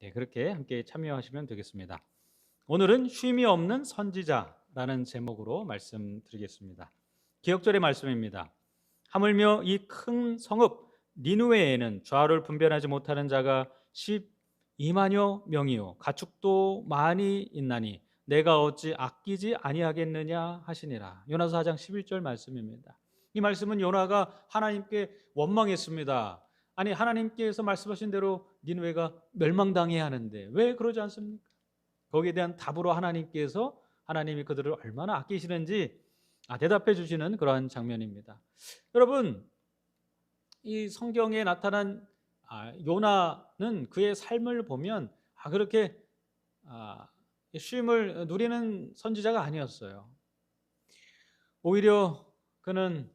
네, 그렇게 함께 참여하시면 되겠습니다. 오늘은 쉼이 없는 선지자라는 제목으로 말씀드리겠습니다. 기억절의 말씀입니다. 하물며 이 큰 성읍 니느웨에는 좌우를 분별하지 못하는 자가 12만여 명이요 가축도 많이 있나니 내가 어찌 아끼지 아니하겠느냐 하시니라. 요나서 4장 11절 말씀입니다. 이 말씀은 요나가 하나님께 원망했습니다. 아니, 하나님께서 말씀하신 대로 니느웨가 멸망당해야 하는데 왜 그러지 않습니까? 거기에 대한 답으로 하나님이 그들을 얼마나 아끼시는지 대답해 주시는 그러한 장면입니다. 여러분, 이 성경에 나타난 요나는 그의 삶을 보면 그렇게 아, 쉼을 누리는 선지자가 아니었어요. 오히려 그는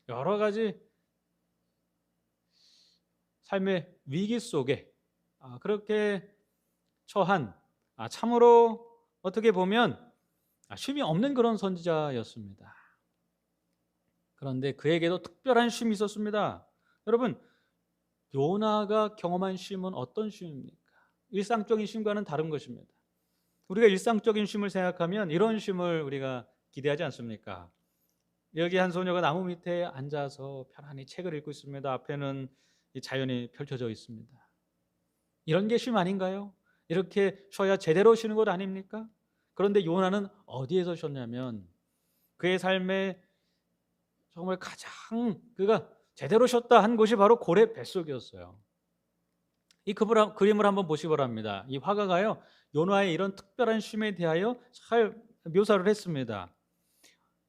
여러 가지 삶의 위기 속에 그렇게 처한 참으로 어떻게 보면 쉼이 없는 그런 선지자였습니다. 그런데 그에게도 특별한 쉼이 있었습니다. 여러분, 요나가 경험한 쉼은 어떤 쉼입니까? 일상적인 쉼과는 다른 것입니다. 우리가 일상적인 쉼을 생각하면 이런 쉼을 우리가 기대하지 않습니까? 여기 한 소녀가 나무 밑에 앉아서 편안히 책을 읽고 있습니다. 앞에는 이 자연이 펼쳐져 있습니다. 이런 게 쉼 아닌가요? 이렇게 쉬어야 제대로 쉬는 것 아닙니까? 그런데 요나는 어디에서 쉬었냐면 그의 삶에 정말 가장 그가 제대로 쉬었다 한 곳이 바로 고래 뱃속이었어요. 이 그림을 한번 보시기 바랍니다. 이 화가가요, 요나의 이런 특별한 쉼에 대하여 잘 묘사를 했습니다.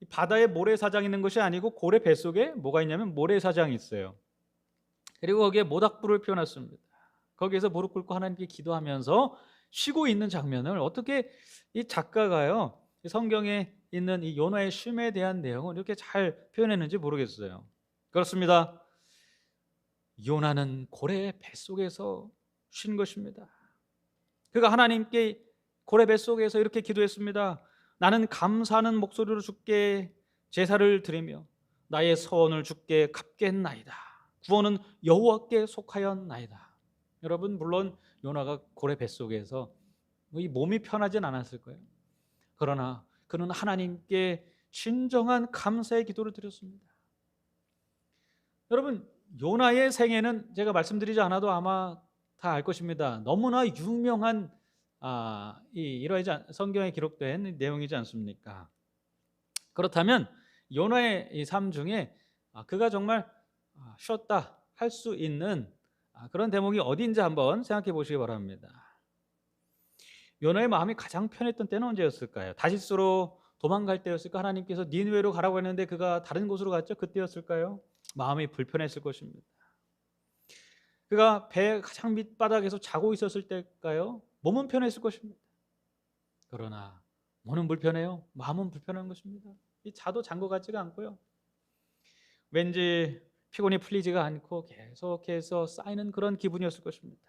이 바다에 모래사장이 있는 것이 아니고 고래 뱃속에 뭐가 있냐면 모래사장이 있어요. 그리고 거기에 모닥불을 피워놨습니다. 거기에서 무릎 꿇고 하나님께 기도하면서 쉬고 있는 장면을 어떻게 이 작가가요, 이 성경에 있는 이 요나의 쉼에 대한 내용을 이렇게 잘 표현했는지 모르겠어요. 그렇습니다. 요나는 고래 뱃속에서 쉰 것입니다. 그가 하나님께 고래 뱃속에서 이렇게 기도했습니다. 나는 감사하는 목소리로 주께 제사를 드리며 나의 서원을 주께 갚겠나이다. 구원은 여호와께 속하였나이다. 여러분, 물론 요나가 고래 뱃속에서 이 몸이 편하진 않았을 거예요. 그러나 그는 하나님께 진정한 감사의 기도를 드렸습니다. 여러분, 요나의 생애는 제가 말씀드리지 않아도 아마 다 알 것입니다. 너무나 유명한 성경에 기록된 내용이지 않습니까? 그렇다면 요나의 이 삶 중에 그가 정말 쉬었다 할 수 있는 그런 대목이 어디인지 한번 생각해 보시기 바랍니다. 요나의 마음이 가장 편했던 때는 언제였을까요? 다시스로 도망갈 때였을까? 하나님께서 니느웨로 가라고 했는데 그가 다른 곳으로 갔죠? 그때였을까요? 마음이 불편했을 것입니다. 그가 배 가장 밑바닥에서 자고 있었을 때일까요? 몸은 편했을 것입니다. 그러나 몸은 불편해요. 마음은 불편한 것입니다. 이 자도 잔 것 같지가 않고요. 왠지 피곤이 풀리지가 않고 계속해서 쌓이는 그런 기분이었을 것입니다.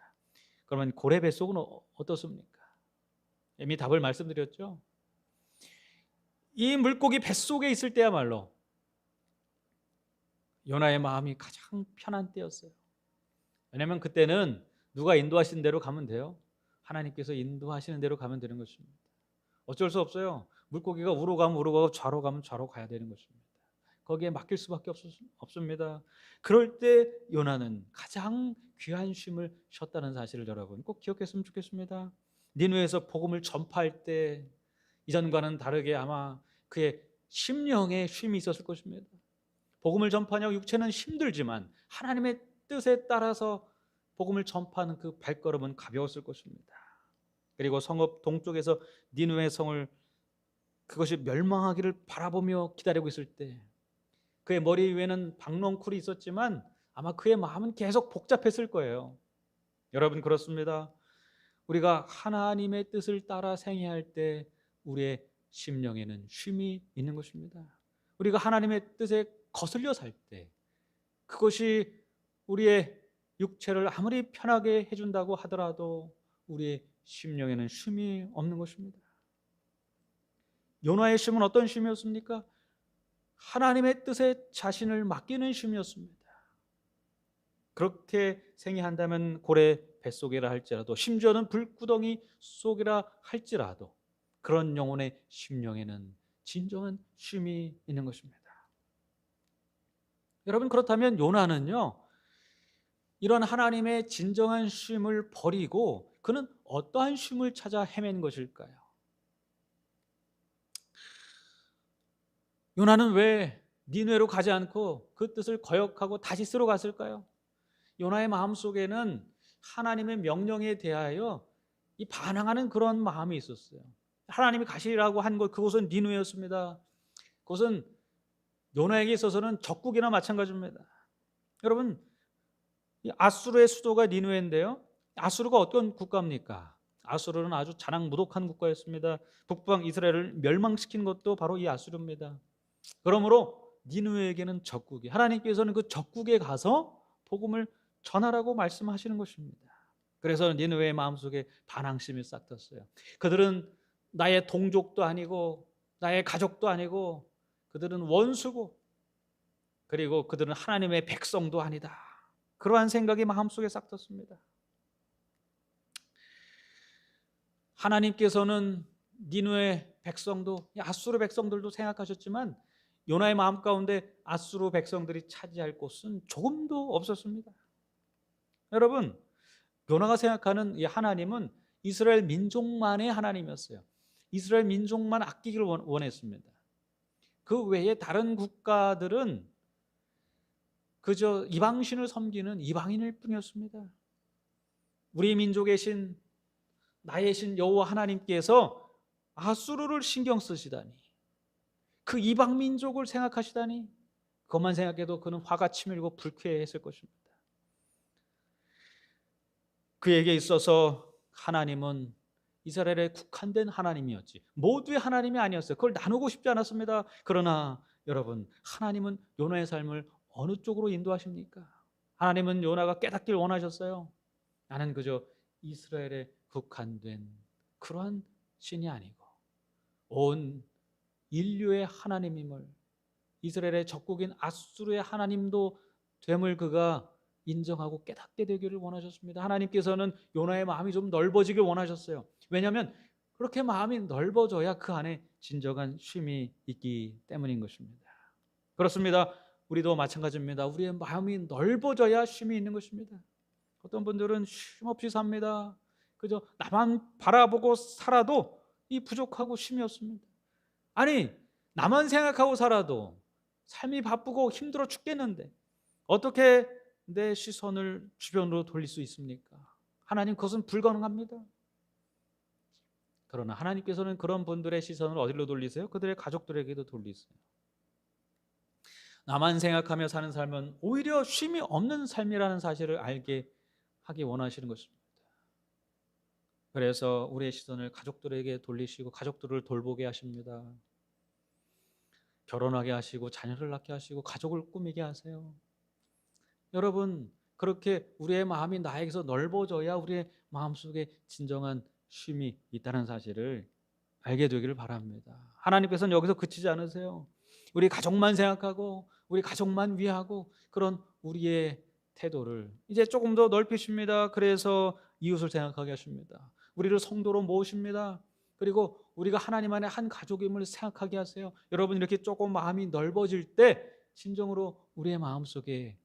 그러면 고래 뱃속은 어떻습니까? 이미 답을 말씀드렸죠. 이 물고기 뱃속에 있을 때야말로 요나의 마음이 가장 편한 때였어요. 왜냐하면 그때는 누가 인도하시는 대로 가면 돼요. 하나님께서 인도하시는 대로 가면 되는 것입니다. 어쩔 수 없어요. 물고기가 우로 가면 우로 가고 좌로 가면 좌로 가야 되는 것입니다. 거기에 맡길 수밖에 없습니다. 그럴 때 요나는 가장 귀한 쉼을 쉬었다는 사실을 여러분 꼭 기억했으면 좋겠습니다. 니느웨에서 복음을 전파할 때 이전과는 다르게 아마 그의 심령에 쉼이 있었을 것입니다. 복음을 전파하냐고 육체는 힘들지만 하나님의 뜻에 따라서 복음을 전파하는 그 발걸음은 가벼웠을 것입니다. 그리고 성읍 동쪽에서 니느웨 성을 그것이 멸망하기를 바라보며 기다리고 있을 때 그의 머리 위에는 박넝쿨이 있었지만 아마 그의 마음은 계속 복잡했을 거예요. 여러분, 그렇습니다. 우리가 하나님의 뜻을 따라 생애할 때 우리의 심령에는 쉼이 있는 것입니다. 우리가 하나님의 뜻에 거슬려 살 때 그것이 우리의 육체를 아무리 편하게 해준다고 하더라도 우리의 심령에는 쉼이 없는 것입니다. 요나의 쉼은 어떤 쉼이었습니까? 하나님의 뜻에 자신을 맡기는 쉼이었습니다. 그렇게 생애한다면 고래 뱃속이라 할지라도, 심지어는 불구덩이 속이라 할지라도 그런 영혼의 심령에는 진정한 쉼이 있는 것입니다. 여러분, 그렇다면 요나는요, 이런 하나님의 진정한 쉼을 버리고 그는 어떠한 쉼을 찾아 헤맨 것일까요? 요나는 왜 니느웨로 가지 않고 그 뜻을 거역하고 다시스로 갔을까요? 요나의 마음속에는 하나님의 명령에 대하여 이 반항하는 그런 마음이 있었어요. 하나님이 가시라고 한 곳, 그곳은 니느웨였습니다. 그것은 요나에게 있어서는 적국이나 마찬가지입니다. 여러분, 이 아수르의 수도가 니느웨인데요, 아수르가 어떤 국가입니까? 아수르는 아주 자랑무독한 국가였습니다. 북방 이스라엘을 멸망시킨 것도 바로 이 아수르입니다. 그러므로 니느웨에게는 적국이, 하나님께서는 그 적국에 가서 복음을 전하라고 말씀하시는 것입니다. 그래서 니느웨의 마음속에 반항심이 싹 텄어요. 그들은 나의 동족도 아니고 나의 가족도 아니고 그들은 원수고, 그리고 그들은 하나님의 백성도 아니다. 그러한 생각이 마음속에 싹 텄습니다. 하나님께서는 니느웨 백성도, 아수르 백성들도 생각하셨지만 요나의 마음 가운데 아수르 백성들이 차지할 곳은 조금도 없었습니다. 여러분, 요나가 생각하는 이 하나님은 이스라엘 민족만의 하나님이었어요. 이스라엘 민족만 아끼기를 원했습니다. 그 외에 다른 국가들은 그저 이방신을 섬기는 이방인일 뿐이었습니다. 우리 민족의 신, 나의 신 여호와 하나님께서 아수르를 신경 쓰시다니, 그 이방 민족을 생각하시다니, 그것만 생각해도 그는 화가 치밀고 불쾌했을 것입니다. 그에게 있어서 하나님은 이스라엘에 국한된 하나님이었지 모두의 하나님이 아니었어요. 그걸 나누고 싶지 않았습니다. 그러나 여러분, 하나님은 요나의 삶을 어느 쪽으로 인도하십니까? 하나님은 요나가 깨닫길 원하셨어요. 나는 그저 이스라엘에 국한된 그러한 신이 아니고 온 인류의 하나님임을, 이스라엘의 적국인 아수르의 하나님도 됨을 그가 인정하고 깨닫게 되기를 원하셨습니다. 하나님께서는 요나의 마음이 좀 넓어지길 원하셨어요. 왜냐하면 그렇게 마음이 넓어져야 그 안에 진정한 쉼이 있기 때문인 것입니다. 그렇습니다. 우리도 마찬가지입니다. 우리의 마음이 넓어져야 쉼이 있는 것입니다. 어떤 분들은 쉼 없이 삽니다. 그저 나만 바라보고 살아도 이 부족하고 쉼이 없습니다. 아니, 나만 생각하고 살아도 삶이 바쁘고 힘들어 죽겠는데 어떻게 내 시선을 주변으로 돌릴 수 있습니까? 하나님, 그것은 불가능합니다. 그러나 하나님께서는 그런 분들의 시선을 어디로 돌리세요? 그들의 가족들에게도 돌리세요. 나만 생각하며 사는 삶은 오히려 쉼이 없는 삶이라는 사실을 알게 하기 원하시는 것입니다. 그래서 우리의 시선을 가족들에게 돌리시고 가족들을 돌보게 하십니다. 결혼하게 하시고 자녀를 낳게 하시고 가족을 꾸미게 하세요. 여러분, 그렇게 우리의 마음이 나에게서 넓어져야 우리의 마음속에 진정한 쉼이 있다는 사실을 알게 되기를 바랍니다. 하나님께서는 여기서 그치지 않으세요. 우리 가족만 생각하고 우리 가족만 위하고 그런 우리의 태도를 이제 조금 더 넓히십니다. 그래서 이웃을 생각하게 하십니다. 우리를 성도로 모으십니다. 그리고 우리가 하나님 안에 한 가족임을 생각하게 하세요. 여러분, 이렇게 조금 마음이 넓어질 때 진정으로 우리의 마음속에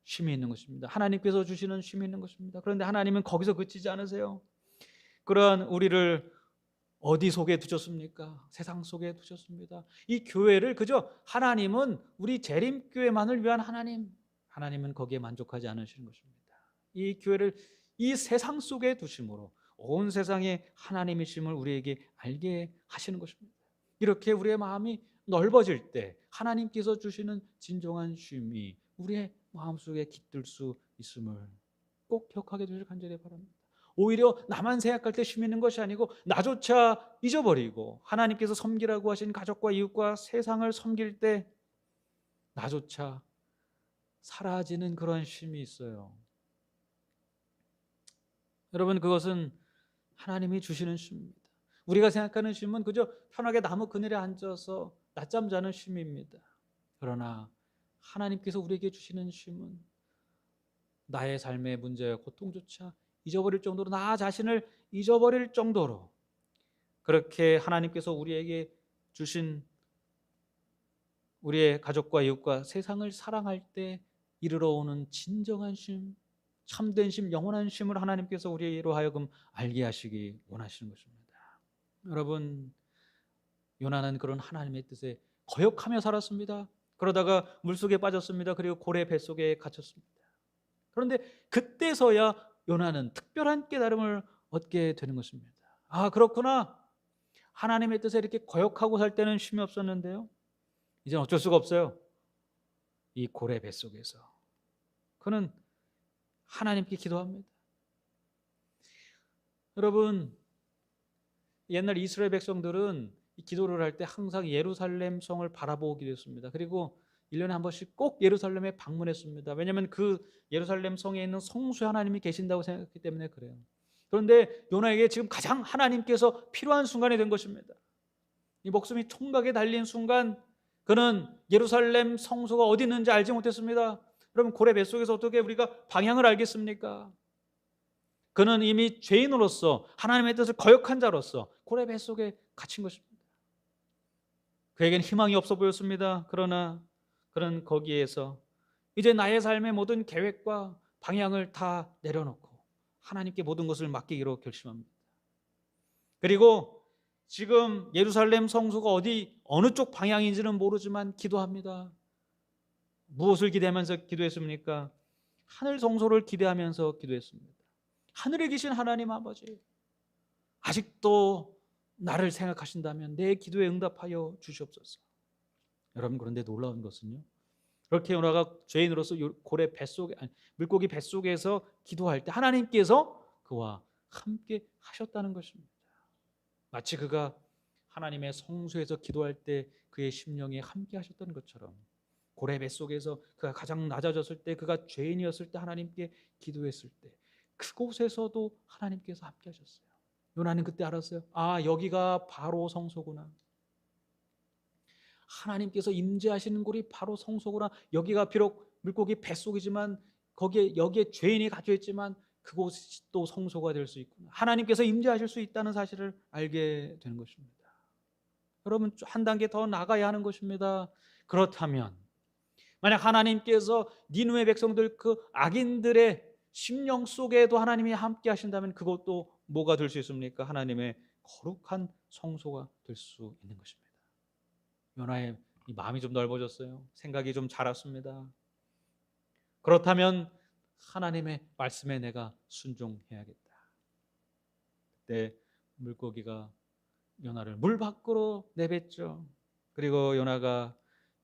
쉼이 있는 것입니다. 하나님께서 주시는 쉼이 있는 것입니다. 그런데 하나님은 거기서 그치지 않으세요. 그러한 우리를 어디 속에 두셨습니까? 세상 속에 두셨습니다. 이 교회를 그저 하나님은 우리 재림교회만을 위한 하나님은 거기에 만족하지 않으시는 것입니다. 이 교회를 이 세상 속에 두심으로 온 세상에 하나님이심을 우리에게 알게 하시는 것입니다. 이렇게 우리의 마음이 넓어질 때 하나님께서 주시는 진정한 쉼이 우리의 마음속에 깃들 수 있음을 꼭 기억하게 되시길 간절히 바랍니다. 오히려 나만 생각할 때 쉼 있는 것이 아니고 나조차 잊어버리고 하나님께서 섬기라고 하신 가족과 이웃과 세상을 섬길 때 나조차 사라지는 그런 쉼이 있어요. 여러분, 그것은 하나님이 주시는 쉼입니다. 우리가 생각하는 쉼은 그저 편하게 나무 그늘에 앉아서 낮잠 자는 쉼입니다. 그러나 하나님께서 우리에게 주시는 쉼은 나의 삶의 문제와 고통조차 잊어버릴 정도로, 나 자신을 잊어버릴 정도로 그렇게 하나님께서 우리에게 주신 우리의 가족과 이웃과 세상을 사랑할 때 이르러 오는 진정한 심, 참된 심, 영원한 심을 하나님께서 우리로 하여금 알게 하시기 원하시는 것입니다. 여러분, 요나는 그런 하나님의 뜻에 거역하며 살았습니다. 그러다가 물속에 빠졌습니다. 그리고 고래 뱃속에 갇혔습니다. 그런데 그때서야 요나는 특별한 깨달음을 얻게 되는 것입니다. 아, 그렇구나. 하나님의 뜻에 이렇게 거역하고 살 때는 쉼이 없었는데요, 이제는 어쩔 수가 없어요. 이 고래 뱃속에서 그는 하나님께 기도합니다. 여러분, 옛날 이스라엘 백성들은 이 기도를 할 때 항상 예루살렘 성을 바라보기도 했습니다. 그리고 1년에 한 번씩 꼭 예루살렘에 방문했습니다. 왜냐하면 그 예루살렘 성에 있는 성수의 하나님이 계신다고 생각했기 때문에 그래요. 그런데 요나에게 지금 가장 하나님께서 필요한 순간이 된 것입니다. 이 목숨이 총각에 달린 순간 그는 예루살렘 성소가 어디 있는지 알지 못했습니다. 그럼 고래 뱃속에서 어떻게 우리가 방향을 알겠습니까? 그는 이미 죄인으로서 하나님의 뜻을 거역한 자로서 고래 뱃속에 갇힌 것입니다. 그에게는 희망이 없어 보였습니다. 그러나 그는 거기에서 이제 나의 삶의 모든 계획과 방향을 다 내려놓고 하나님께 모든 것을 맡기기로 결심합니다. 그리고 지금 예루살렘 성소가 어느 쪽 방향인지는 모르지만 기도합니다. 무엇을 기대하면서 기도했습니까? 하늘 성소를 기대하면서 기도했습니다. 하늘에 계신 하나님 아버지, 아직도 나를 생각하신다면 내 기도에 응답하여 주시옵소서. 여러분, 그런데 놀라운 것은요, 그렇게 요나가 죄인으로서 고래 뱃속에, 물고기 뱃속에서 기도할 때 하나님께서 그와 함께 하셨다는 것입니다. 마치 그가 하나님의 성소에서 기도할 때 그의 심령에 함께 하셨던 것처럼 고래 뱃속에서 그가 가장 낮아졌을 때, 그가 죄인이었을 때 하나님께 기도했을 때 그곳에서도 하나님께서 함께 하셨어요. 요나는 그때 알았어요. 아, 여기가 바로 성소구나. 하나님께서 임재하시는 곳이 바로 성소구나. 여기가 비록 물고기 뱃속이지만 여기에 죄인이 갇혀 있지만 그곳이 또 성소가 될 수 있구나. 하나님께서 임재하실 수 있다는 사실을 알게 되는 것입니다. 여러분, 한 단계 더 나가야 하는 것입니다. 그렇다면 만약 하나님께서 니느웨 백성들, 그 악인들의 심령 속에도 하나님이 함께 하신다면 그것도 뭐가 될 수 있습니까? 하나님의 거룩한 성소가 될 수 있는 것입니다. 요나의 마음이 좀 넓어졌어요. 생각이 좀 자랐습니다. 그렇다면 하나님의 말씀에 내가 순종해야겠다. 그때 물고기가 요나를 물 밖으로 내뱉죠. 그리고 요나가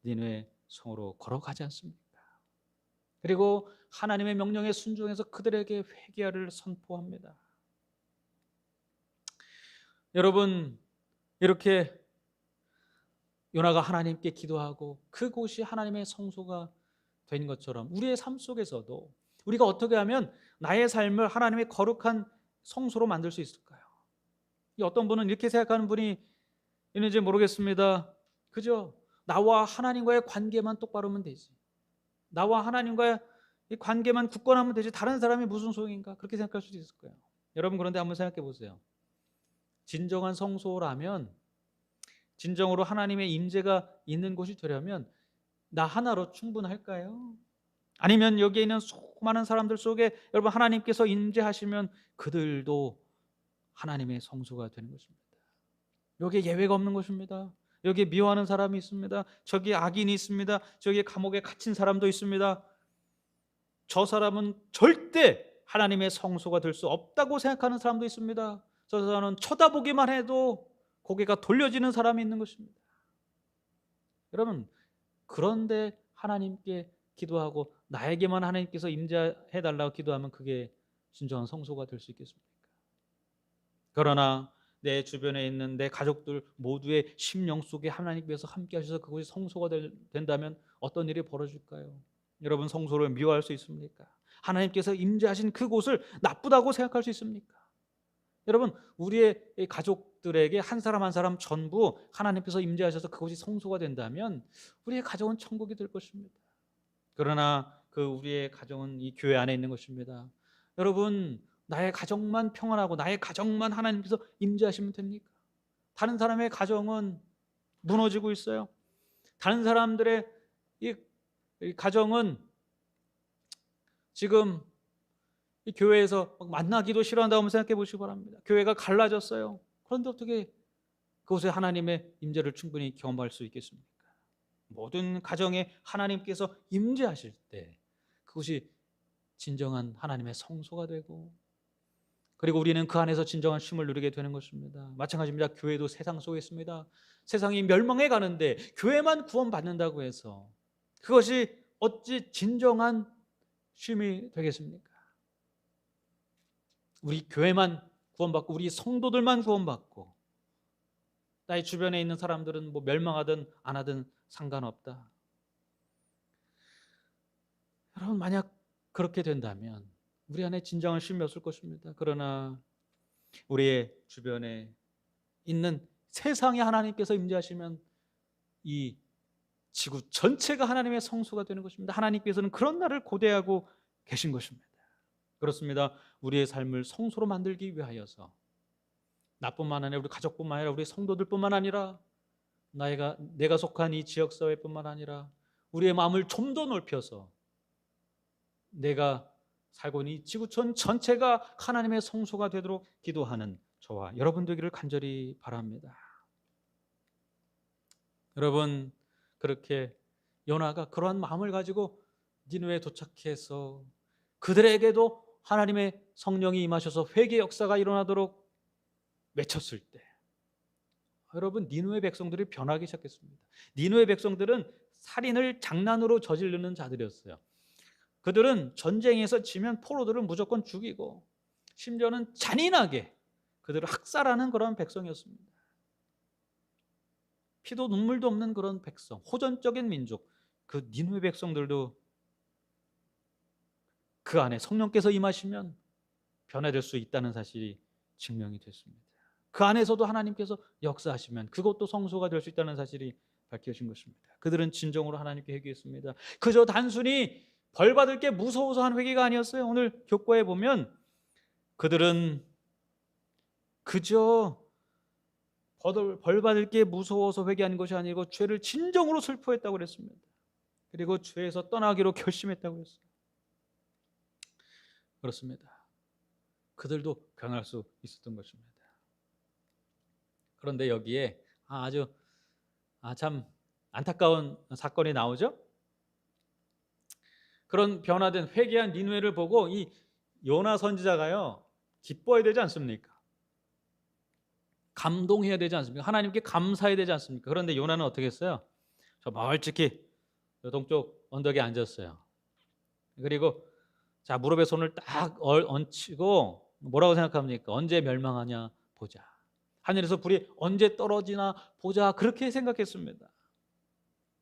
니느웨 성으로 걸어가지 않습니까? 그리고 하나님의 명령에 순종해서 그들에게 회개하를 선포합니다. 여러분, 이렇게 요나가 하나님께 기도하고 그곳이 하나님의 성소가 된 것처럼 우리의 삶 속에서도 우리가 어떻게 하면 나의 삶을 하나님의 거룩한 성소로 만들 수 있을까요? 어떤 분은 이렇게 생각하는 분이 있는지 모르겠습니다. 그죠? 나와 하나님과의 관계만 똑바르면 되지. 나와 하나님과의 이 관계만 굳건하면 되지. 다른 사람이 무슨 소용인가? 그렇게 생각할 수도 있을 거예요. 여러분, 그런데 한번 생각해 보세요. 진정한 성소라면, 진정으로 하나님의 임재가 있는 곳이 되려면 나 하나로 충분할까요? 아니면 여기에 있는 수많은 사람들 속에 여러분 하나님께서 임재하시면 그들도 하나님의 성소가 되는 것입니다. 여기에 예외가 없는 것입니다. 여기에 미워하는 사람이 있습니다. 저기에 악인이 있습니다. 저기에 감옥에 갇힌 사람도 있습니다. 저 사람은 절대 하나님의 성소가 될 수 없다고 생각하는 사람도 있습니다. 저 사람은 쳐다보기만 해도 고개가 돌려지는 사람이 있는 것입니다. 여러분, 그런데 하나님께 기도하고 나에게만 하나님께서 임재해 달라고 기도하면 그게 진정한 성소가 될 수 있겠습니까? 그러나 내 주변에 있는 내 가족들 모두의 심령 속에 하나님께서 함께 하셔서 그것이 성소가 된다면 어떤 일이 벌어질까요? 여러분, 성소를 미워할 수 있습니까? 하나님께서 임재하신 그곳을 나쁘다고 생각할 수 있습니까? 여러분, 우리의 가족들에게 한 사람 한 사람 전부 하나님께서 임재하셔서 그곳이 성소가 된다면 우리의 가정은 천국이 될 것입니다. 그러나 그 우리의 가정은 이 교회 안에 있는 것입니다. 여러분, 나의 가정만 평안하고 나의 가정만 하나님께서 임재하시면 됩니까? 다른 사람의 가정은 무너지고 있어요. 다른 사람들의 이 가정은 지금 이 교회에서 만나기도 싫어한다고 한번 생각해 보시기 바랍니다. 교회가 갈라졌어요. 그런데 어떻게 그곳에 하나님의 임재를 충분히 경험할 수 있겠습니까? 모든 가정에 하나님께서 임재하실 때 그것이 진정한 하나님의 성소가 되고, 그리고 우리는 그 안에서 진정한 쉼을 누리게 되는 것입니다. 마찬가지입니다. 교회도 세상 속에 있습니다. 세상이 멸망해 가는데 교회만 구원받는다고 해서 그것이 어찌 진정한 쉼이 되겠습니까? 우리 교회만 구원받고 우리 성도들만 구원받고 나의 주변에 있는 사람들은 뭐 멸망하든 안 하든 상관없다. 여러분, 만약 그렇게 된다면 우리 안에 진정한 쉼이 없을 것입니다. 그러나 우리의 주변에 있는 세상에 하나님께서 임재하시면 이 지구 전체가 하나님의 성소가 되는 것입니다. 하나님께서는 그런 날을 고대하고 계신 것입니다. 그렇습니다. 우리의 삶을 성소로 만들기 위하여서 나뿐만 아니라 우리 가족뿐만 아니라 우리 성도들뿐만 아니라 내가 속한 이 지역사회뿐만 아니라 우리의 마음을 좀 더 넓혀서 내가 살고 있는 이 지구촌 전체가 하나님의 성소가 되도록 기도하는 저와 여러분 되기를 간절히 바랍니다. 여러분, 그렇게 요나가 그러한 마음을 가지고 니느웨에 도착해서 그들에게도 하나님의 성령이 임하셔서 회개 역사가 일어나도록 외쳤을 때, 여러분, 니느웨 백성들이 변하기 시작했습니다. 니느웨 백성들은 살인을 장난으로 저지르는 자들이었어요. 그들은 전쟁에서 지면 포로들은 무조건 죽이고 심지어는 잔인하게 그들을 학살하는 그런 백성이었습니다. 피도 눈물도 없는 그런 백성, 호전적인 민족, 그 니느웨 백성들도 그 안에 성령께서 임하시면 변화될 수 있다는 사실이 증명이 됐습니다. 그 안에서도 하나님께서 역사하시면 그것도 성소가 될 수 있다는 사실이 밝혀진 것입니다. 그들은 진정으로 하나님께 회개했습니다. 그저 단순히 벌받을 게 무서워서 한 회개가 아니었어요. 오늘 교과에 보면 그들은 그저 벌받을 게 무서워서 회개한 것이 아니고 죄를 진정으로 슬퍼했다고 그랬습니다. 그리고 죄에서 떠나기로 결심했다고 그랬어요. 그렇습니다. 그들도 변할 수 있었던 것입니다. 그런데 여기에 아주 참 안타까운 사건이 나오죠. 그런 변화된 회개한 니느웨를 보고 이 요나 선지자가요, 기뻐해야 되지 않습니까? 감동해야 되지 않습니까? 하나님께 감사해야 되지 않습니까? 그런데 요나는 어떻게 했어요? 저 멀찍이 동쪽 언덕에 앉았어요. 그리고 자, 무릎에 손을 딱 얹히고 뭐라고 생각합니까? 언제 멸망하냐 보자. 하늘에서 불이 언제 떨어지나 보자. 그렇게 생각했습니다.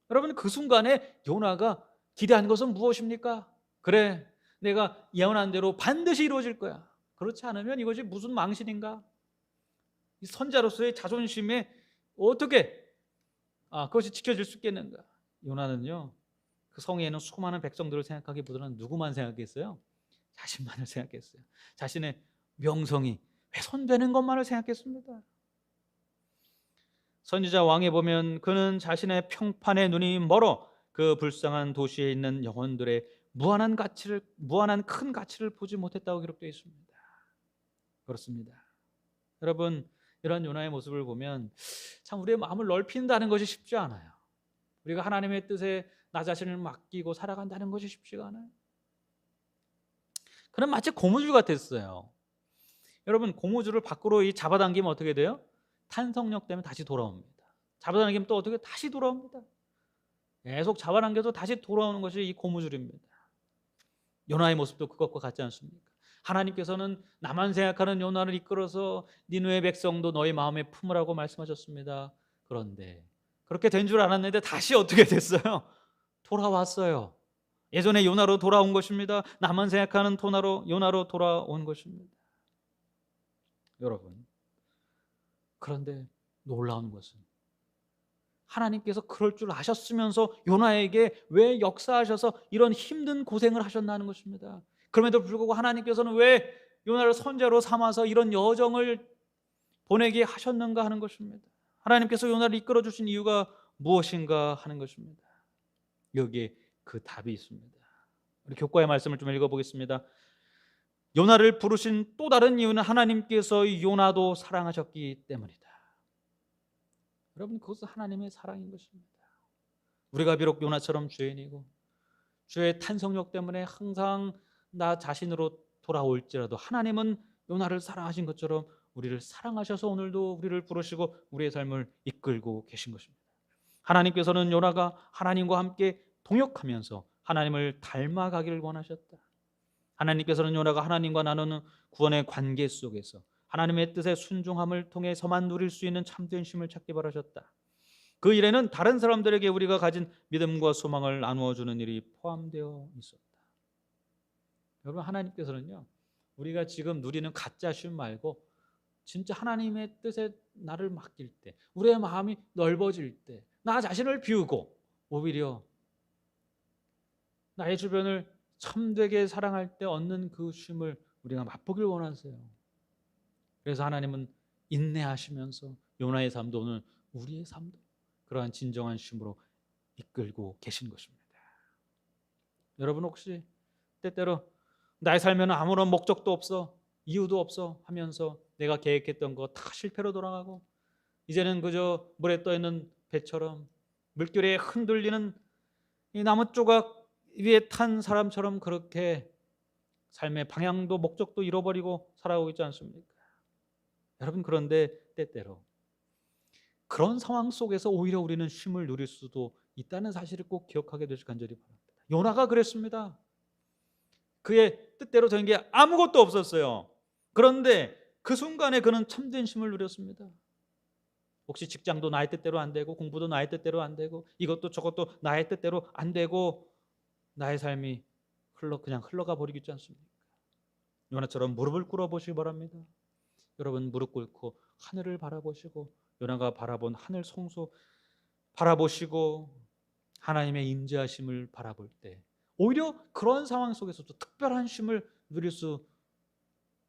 여러분, 그 순간에 요나가 기대한 것은 무엇입니까? 그래, 내가 예언한 대로 반드시 이루어질 거야. 그렇지 않으면 이것이 무슨 망신인가? 이 선자로서의 자존심에 어떻게 그것이 지켜질 수 있겠는가? 요나는요, 그 성에는 수많은 백성들을 생각하기보다는 누구만 생각했어요? 자신만을 생각했어요. 자신의 명성이 훼손되는 것만을 생각했습니다. 선지자 왕에 보면 그는 자신의 평판에 눈이 멀어 그 불쌍한 도시에 있는 영혼들의 무한한 큰 가치를 보지 못했다고 기록되어 있습니다. 그렇습니다. 여러분, 이런 요나의 모습을 보면 참 우리의 마음을 넓힌다는 것이 쉽지 않아요. 우리가 하나님의 뜻에 나 자신을 맡기고 살아간다는 것이 쉽지가 않아요. 그는 마치 고무줄 같았어요. 여러분, 고무줄을 밖으로 잡아당기면 어떻게 돼요? 탄성력 때문에 다시 돌아옵니다. 잡아당기면 또 어떻게 다시 돌아옵니다. 계속 잡아당겨도 다시 돌아오는 것이 이 고무줄입니다. 요나의 모습도 그것과 같지 않습니까? 하나님께서는 나만 생각하는 요나를 이끌어서 니느웨 백성도 너희 마음에 품으라고 말씀하셨습니다. 그런데 그렇게 된 줄 알았는데 다시 어떻게 됐어요? 돌아왔어요. 예전에 요나로 돌아온 것입니다. 나만 생각하는 요나로 돌아온 것입니다. 여러분, 그런데 놀라운 것은 하나님께서 그럴 줄 아셨으면서 요나에게 왜 역사하셔서 이런 힘든 고생을 하셨나 하는 것입니다. 그럼에도 불구하고 하나님께서는 왜 요나를 선자로 삼아서 이런 여정을 보내게 하셨는가 하는 것입니다. 하나님께서 요나를 이끌어 주신 이유가 무엇인가 하는 것입니다. 여기에 그 답이 있습니다. 우리 교과의 말씀을 좀 읽어보겠습니다. 요나를 부르신 또 다른 이유는 하나님께서 요나도 사랑하셨기 때문이다. 여러분, 그것은 하나님의 사랑인 것입니다. 우리가 비록 요나처럼 죄인이고 주의 탄성력 때문에 항상 나 자신으로 돌아올지라도 하나님은 요나를 사랑하신 것처럼 우리를 사랑하셔서 오늘도 우리를 부르시고 우리의 삶을 이끌고 계신 것입니다. 하나님께서는 요나가 하나님과 함께 동역하면서 하나님을 닮아가기를 원하셨다. 하나님께서는 요나가 하나님과 나누는 구원의 관계 속에서 하나님의 뜻에 순종함을 통해서만 누릴 수 있는 참된 쉼을 찾기 바라셨다. 그 일에는 다른 사람들에게 우리가 가진 믿음과 소망을 나누어 주는 일이 포함되어 있었다. 여러분, 하나님께서는요, 우리가 지금 누리는 가짜 쉼 말고 진짜 하나님의 뜻에 나를 맡길 때, 우리의 마음이 넓어질 때, 나 자신을 비우고 오히려 나의 주변을 참되게 사랑할 때 얻는 그 쉼을 우리가 맛보길 원하세요. 그래서 하나님은 인내하시면서 요나의 삶도 오늘 우리의 삶도 그러한 진정한 쉼으로 이끌고 계신 것입니다. 여러분, 혹시 때때로 나의 삶에는 아무런 목적도 없어, 이유도 없어 하면서 내가 계획했던 거 다 실패로 돌아가고 이제는 그저 물에 떠있는 배처럼 물결에 흔들리는 이 나무 조각 위에 탄 사람처럼 그렇게 삶의 방향도 목적도 잃어버리고 살아오고 있지 않습니까? 여러분, 그런데 때때로 그런 상황 속에서 오히려 우리는 쉼을 누릴 수도 있다는 사실을 꼭 기억하게 되시길 간절히 바랍니다. 요나가 그랬습니다. 그의 뜻대로 된 게 아무것도 없었어요. 그런데 그 순간에 그는 참된 쉼을 누렸습니다. 혹시 직장도 나의 뜻대로 안 되고 공부도 나의 뜻대로 안 되고 이것도 저것도 나의 뜻대로 안 되고 나의 삶이 그냥 흘러가 버리고 있지 않습니까? 요나처럼 무릎을 꿇어 보시기 바랍니다. 여러분, 무릎 꿇고 하늘을 바라보시고 요나가 바라본 하늘 성소 바라보시고 하나님의 임재하심을 바라볼 때 오히려 그런 상황 속에서도 특별한 쉼을 누릴 수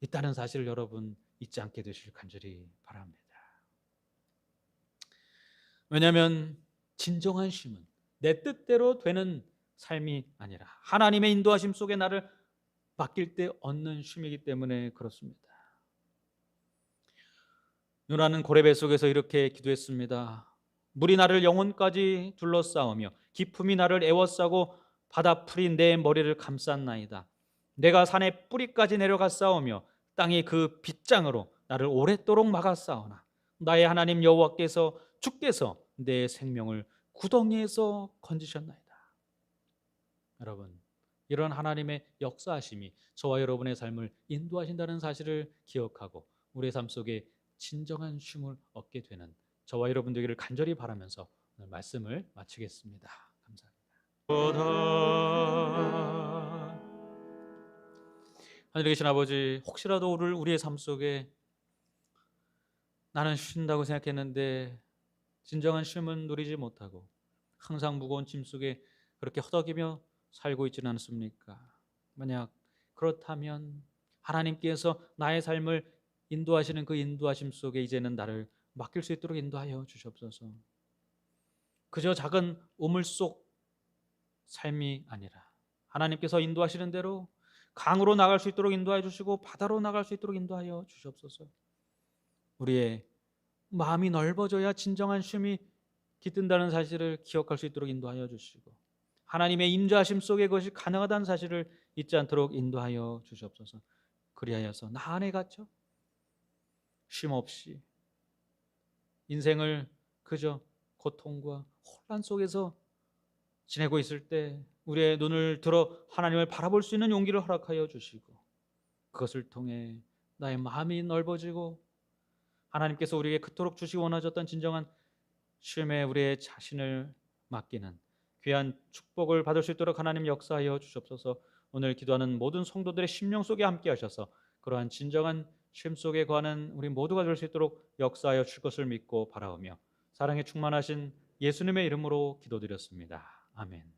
있다는 사실을 여러분 잊지 않게 되시길 간절히 바랍니다. 왜냐하면 진정한 쉼은 내 뜻대로 되는 삶이 아니라 하나님의 인도하심 속에 나를 맡길 때 얻는 쉼이기 때문에 그렇습니다. 요나는 고레배 속에서 이렇게 기도했습니다. 물이 나를 영혼까지 둘러싸우며 기품이 나를 에워싸고 바다풀이 내 머리를 감쌌나이다. 내가 산의 뿌리까지 내려갔사오며 땅이 그 빗장으로 나를 오랫도록 막았사오나 나의 하나님 여호와께서 주께서 내 생명을 구덩이에서 건지셨나이다. 여러분, 이런 하나님의 역사하심이 저와 여러분의 삶을 인도하신다는 사실을 기억하고 우리의 삶 속에 진정한 쉼을 얻게 되는 저와 여러분 되기를 간절히 바라면서 오늘 말씀을 마치겠습니다. 감사합니다. 하늘에 계신 아버지, 혹시라도 우리의 삶 속에 나는 쉰다고 생각했는데 진정한 쉼은 누리지 못하고 항상 무거운 짐 속에 그렇게 허덕이며 살고 있지는 않습니까? 만약 그렇다면 하나님께서 나의 삶을 인도하시는 그 인도하심 속에 이제는 나를 맡길 수 있도록 인도하여 주시옵소서. 그저 작은 우물 속 삶이 아니라 하나님께서 인도하시는 대로 강으로 나갈 수 있도록 인도하여 주시고 바다로 나갈 수 있도록 인도하여 주시옵소서. 우리의 마음이 넓어져야 진정한 쉼이 깃든다는 사실을 기억할 수 있도록 인도하여 주시고 하나님의 임재하심 속에 그것이 가능하다는 사실을 잊지 않도록 인도하여 주시옵소서. 그리하여서 나 안에 갇혀 쉼 없이 인생을 그저 고통과 혼란 속에서 지내고 있을 때 우리의 눈을 들어 하나님을 바라볼 수 있는 용기를 허락하여 주시고 그것을 통해 나의 마음이 넓어지고 하나님께서 우리에게 그토록 주시기 원하셨던 진정한 쉼에 우리의 자신을 맡기는 귀한 축복을 받을 수 있도록 하나님 역사하여 주시옵소서. 오늘 기도하는 모든 성도들의 심령 속에 함께 하셔서 그러한 진정한 쉼 속에 거하는 우리 모두가 될 수 있도록 역사하여 주실 것을 믿고 바라오며 사랑에 충만하신 예수님의 이름으로 기도드렸습니다. 아멘.